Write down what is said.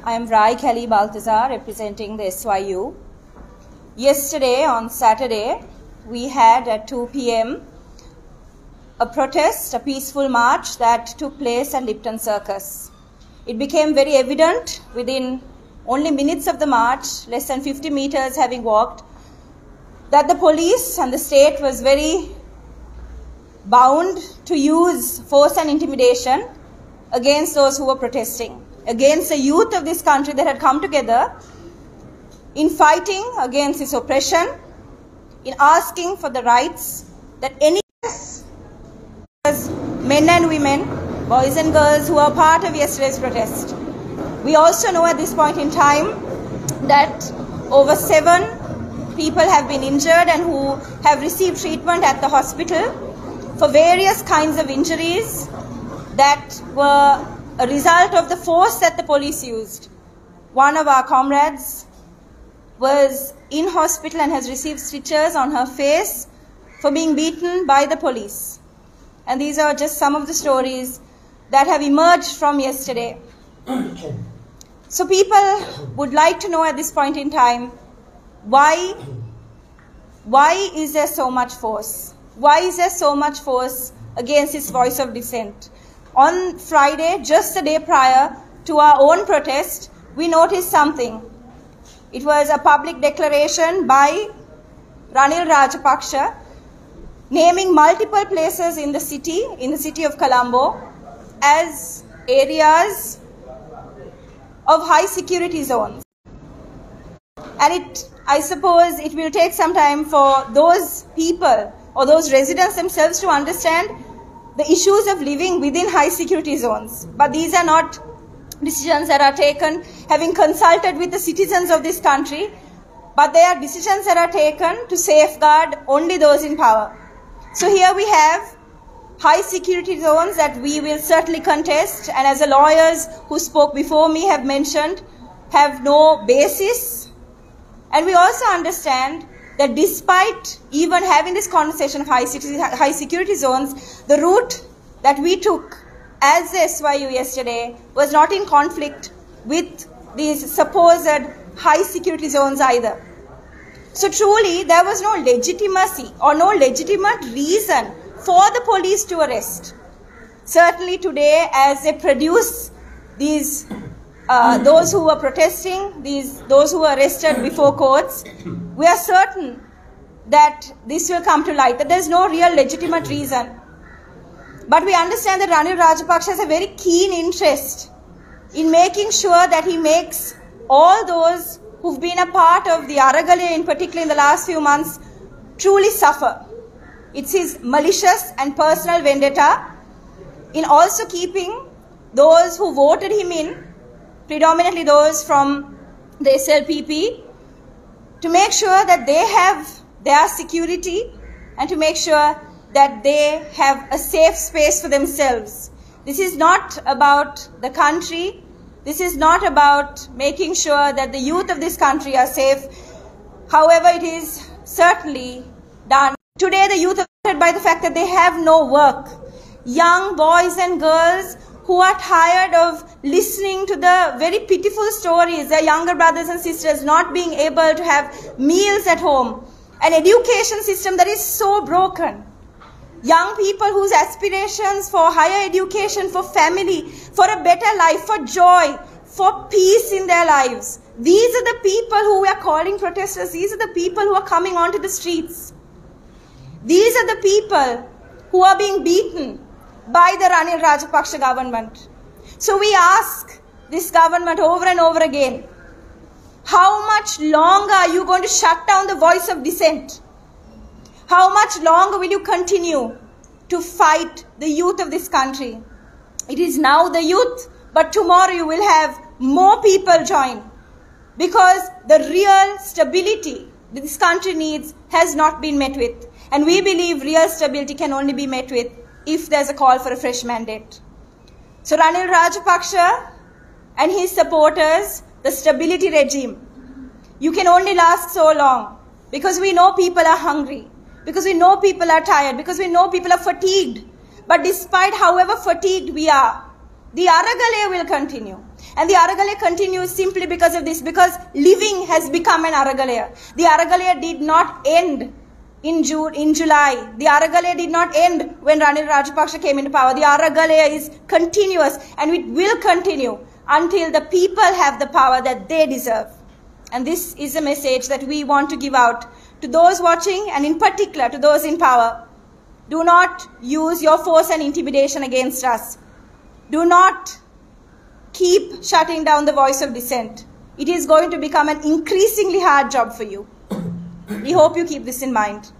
I am Rai Kelly Baltazar representing the SYU. Yesterday, on Saturday, we had at 2 p.m. a protest, a peaceful march that took place at Lipton Circus. It became very evident within only minutes of the march, less than 50 meters having walked, that the police and the state was very bound to use force and intimidation against those who were protesting, against the youth of this country that had come together in fighting against this oppression, in asking for the rights that any men and women, boys and girls who are part of yesterday's protest. We also know at this point in time that over 7 people have been injured and who have received treatment at the hospital for various kinds of injuries that were a result of the force that the police used. One of our comrades was in hospital and has received stitches on her face for being beaten by the police. And these are just some of the stories that have emerged from yesterday. So people would like to know at this point in time, why is there so much force? Why is there so much force against this voice of dissent? On Friday, just the day prior to our own protest, we noticed something. It was a public declaration by Ranil Rajapaksa naming multiple places in the city of Colombo, as areas of high security zones. And I suppose it will take some time for those people or those residents themselves to understand the issues of living within high security zones. But these are not decisions that are taken having consulted with the citizens of this country, but they are decisions that are taken to safeguard only those in power. So here we have high security zones that we will certainly contest, and as the lawyers who spoke before me have mentioned, have no basis. And we also understand that despite even having this conversation of high security zones, the route that we took as the SYU yesterday was not in conflict with these supposed high security zones either. So truly, there was no legitimacy or no legitimate reason for the police to arrest. Certainly today, as they produce these, those who were protesting, those who were arrested before courts, we are certain that this will come to light, that there is no real legitimate reason. But we understand that Ranil Rajapaksa has a very keen interest in making sure that he makes all those who've been a part of the Aragalaya, in particular in the last few months, truly suffer. It's his malicious and personal vendetta in also keeping those who voted him in, predominantly those from the SLPP, to make sure that they have their security and to make sure that they have a safe space for themselves. This is not about the country. This is not about making sure that the youth of this country are safe. However, it is certainly done. Today, the youth are affected by the fact that they have no work. Young boys and girls who are tired of listening to the very pitiful stories, their younger brothers and sisters not being able to have meals at home. An education system that is so broken. Young people whose aspirations for higher education, for family, for a better life, for joy, for peace in their lives. These are the people who we are calling protesters. These are the people who are coming onto the streets. These are the people who are being beaten by the Ranil Rajapaksa government. So we ask this government over and over again, how much longer are you going to shut down the voice of dissent? How much longer will you continue to fight the youth of this country? It is now the youth, but tomorrow you will have more people join, because the real stability that this country needs has not been met with. And we believe real stability can only be met with if there's a call for a fresh mandate. So Ranil Rajapaksa and his supporters, the stability regime, you can only last so long, because we know people are hungry. Because we know people are tired, because we know people are fatigued. But despite however fatigued we are, the Aragalaya will continue. And the Aragalaya continues simply because of this, because living has become an Aragalaya. The Aragalaya did not end in July. The Aragalaya did not end when Ranil Rajapaksa came into power. The Aragalaya is continuous, and it will continue until the people have the power that they deserve. And this is a message that we want to give out to those watching, and in particular to those in power. Do not use your force and intimidation against us. Do not keep shutting down the voice of dissent. It is going to become an increasingly hard job for you. We hope you keep this in mind.